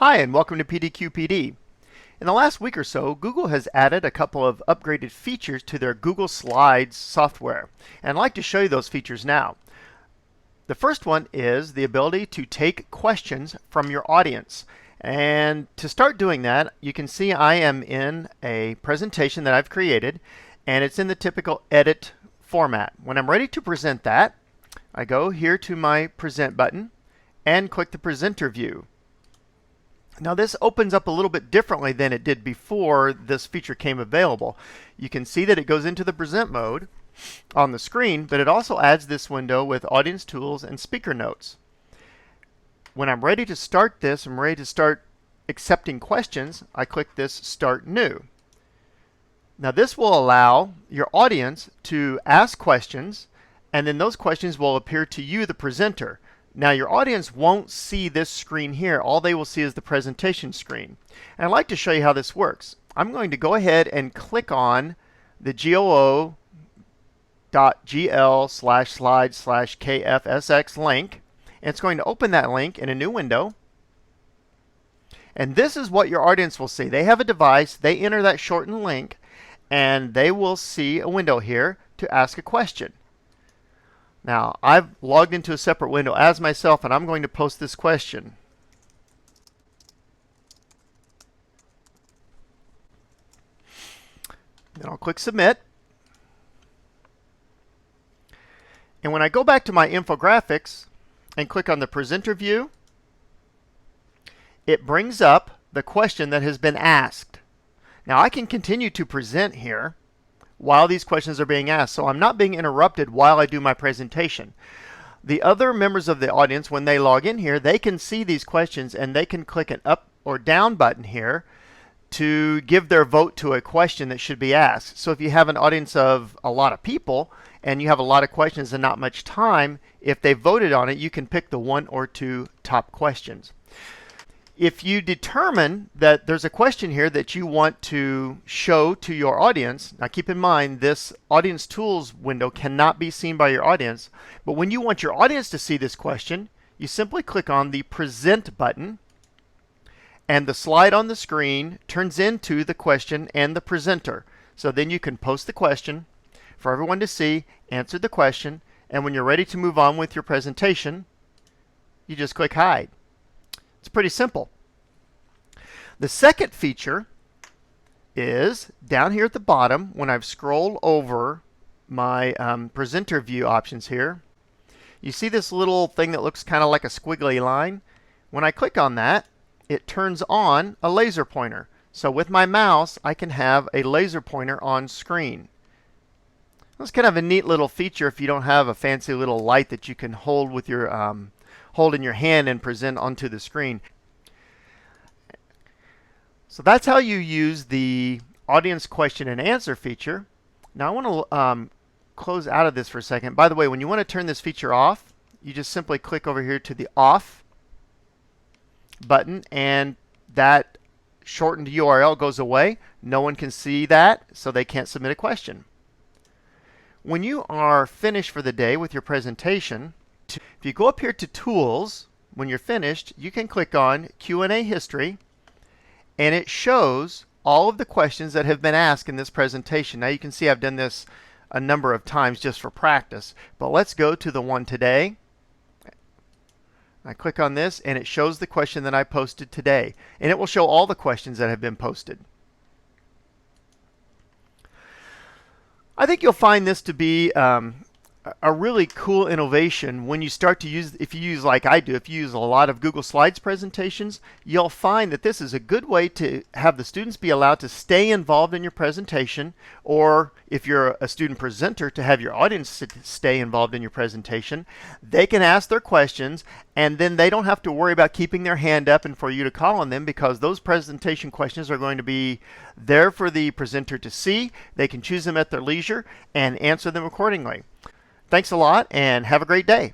Hi, and welcome to PDQ-PD. In the last week or so, Google has added a couple of upgraded features to their Google Slides software, and I'd like to show you those features now. The first one is the ability to take questions from your audience. And to start doing that, you can see I am in a presentation that I've created, and it's in the typical edit format. When I'm ready to present that, I go here to my present button and click the presenter view. Now this opens up a little bit differently than it did before this feature came available. You can see that it goes into the present mode on the screen, but it also adds this window with audience tools and speaker notes. When I'm ready to start this, I'm ready to start accepting questions, I click this Start New. Now this will allow your audience to ask questions, and then those questions will appear to you, the presenter. Now your audience won't see this screen here. All they will see is the presentation screen. And I'd like to show you how this works. I'm going to go ahead and click on the goo.gl/slide/kfsx link. And it's going to open that link in a new window. And this is what your audience will see. They have a device, they enter that shortened link, and they will see a window here to ask a question. Now, I've logged into a separate window as myself, and I'm going to post this question. Then I'll click Submit. And when I go back to my infographics and click on the presenter view, it brings up the question that has been asked. Now, I can continue to present here while these questions are being asked, so I'm not being interrupted while I do my presentation. The other members of the audience, when they log in here, they can see these questions and they can click an up or down button here to give their vote to a question that should be asked. So if you have an audience of a lot of people and you have a lot of questions and not much time, if they voted on it, you can pick the 1 or 2 top questions. If you determine that there's a question here that you want to show to your audience, now keep in mind this audience tools window cannot be seen by your audience, but when you want your audience to see this question, you simply click on the present button, and the slide on the screen turns into the question and the presenter. So then you can post the question for everyone to see, answer the question, and when you're ready to move on with your presentation, you just click Hide. It's pretty simple. The second feature is down here at the bottom. When I've scrolled over my presenter view options here, you see this little thing that looks kind of like a squiggly line. When I click on that, it turns on a laser pointer. So with my mouse, I can have a laser pointer on screen. That's kind of a neat little feature if you don't have a fancy little light that you can hold with your hold in your hand and present onto the screen. So that's how you use the audience question and answer feature. Now I want to close out of this for a second. By the way, when you want to turn this feature off, you just simply click over here to the off button, and that shortened URL goes away. No one can see that, so they can't submit a question. When you are finished for the day with your presentation, if you go up here to Tools, when you're finished, you can click on Q&A History, and it shows all of the questions that have been asked in this presentation. Now you can see I've done this a number of times just for practice, but let's go to the one today. I click on this, and it shows the question that I posted today, and it will show all the questions that have been posted. I think you'll find this to be a really cool innovation when you start to use, if you use like I do, if you use a lot of Google Slides presentations, you'll find that this is a good way to have the students be allowed to stay involved in your presentation, or if you're a student presenter, to have your audience stay involved in your presentation. They can ask their questions, and then they don't have to worry about keeping their hand up and for you to call on them, because those presentation questions are going to be there for the presenter to see. They can choose them at their leisure and answer them accordingly. Thanks a lot, and have a great day.